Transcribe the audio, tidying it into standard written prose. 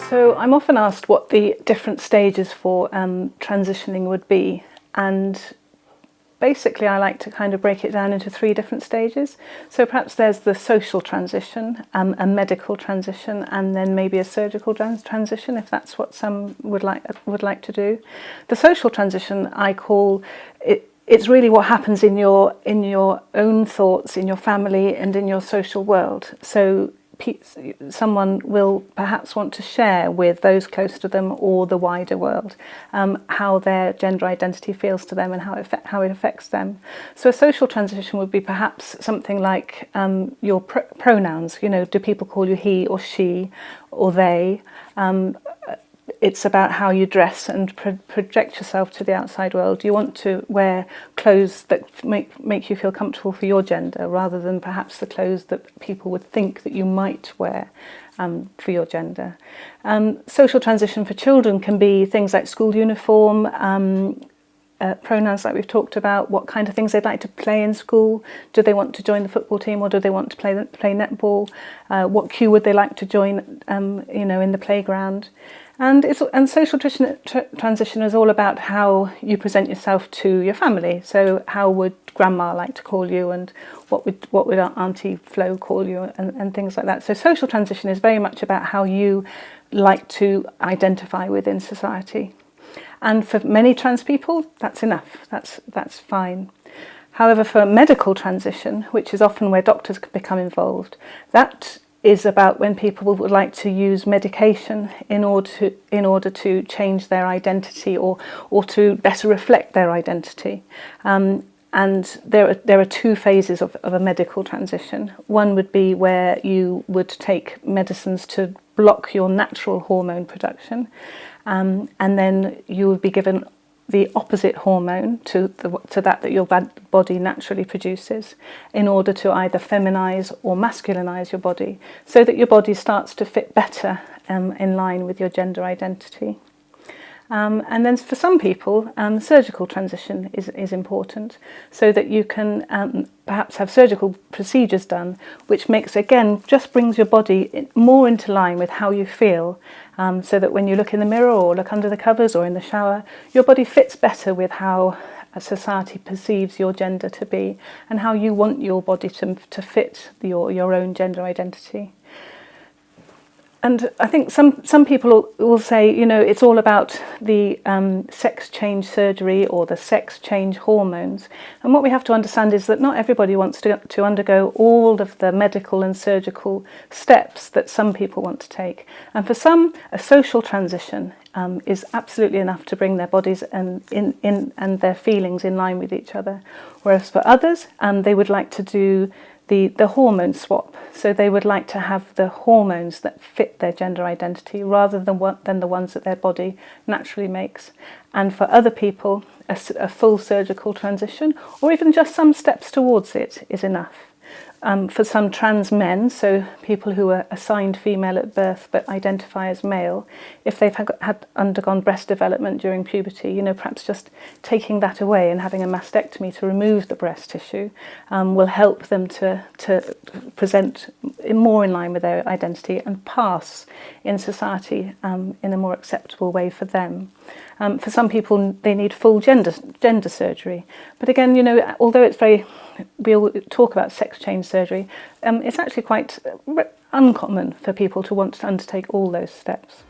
So I'm often asked what the different stages for transitioning would be, and basically I like to kind of break it down into 3 different stages. So perhaps there's the social transition, a medical transition, and then maybe a surgical transition, if that's what some would like to do. The social transition, I call it, it's really what happens in your own thoughts, in your family and in your social world. So someone will perhaps want to share with those close to them or the wider world how their gender identity feels to them and how it affects them. So a social transition would be perhaps something like your pronouns. You know, do people call you he or she or they? It's about how you dress and project yourself to the outside world. You want to wear clothes that make you feel comfortable for your gender, rather than perhaps the clothes that people would think that you might wear for your gender. Social transition for children can be things like school uniform, pronouns like we've talked about, what kind of things they'd like to play in school. Do they want to join the football team, or do they want to play netball? What queue would they like to join in the playground? And social transition is all about how you present yourself to your family. So how would grandma like to call you, and what would Auntie Flo call you, and things like that. So social transition is very much about how you like to identify within society. And for many trans people, that's enough. That's fine. However, for medical transition, which is often where doctors become involved, that is about when people would like to use medication in order to change their identity or to better reflect their identity. And there are 2 phases of a medical transition. One would be where you would take medicines to block your natural hormone production, and then you would be given the opposite hormone to that your body naturally produces, in order to either feminize or masculinize your body, so that your body starts to fit better in line with your gender identity. And then for some people, surgical transition is important, so that you can perhaps have surgical procedures done, which just brings your body more into line with how you feel, so that when you look in the mirror or look under the covers or in the shower, your body fits better with how society perceives your gender to be, and how you want your body to fit your own gender identity. And I think some people will say, it's all about the sex change surgery or the sex change hormones. And what we have to understand is that not everybody wants to undergo all of the medical and surgical steps that some people want to take. And for some, a social transition is absolutely enough to bring their bodies and their feelings in line with each other. Whereas for others, they would like to do the hormone swap. So they would like to have the hormones that fit their gender identity, rather than the ones that their body naturally makes. And for other people, a full surgical transition, or even just some steps towards it, is enough. For some trans men, so people who are assigned female at birth but identify as male, if they've had undergone breast development during puberty, perhaps just taking that away and having a mastectomy to remove the breast tissue will help them to present more in line with their identity and pass in society in a more acceptable way for them. For some people, they need full gender surgery. But again, although we all talk about sex change surgery, it's actually quite uncommon for people to want to undertake all those steps.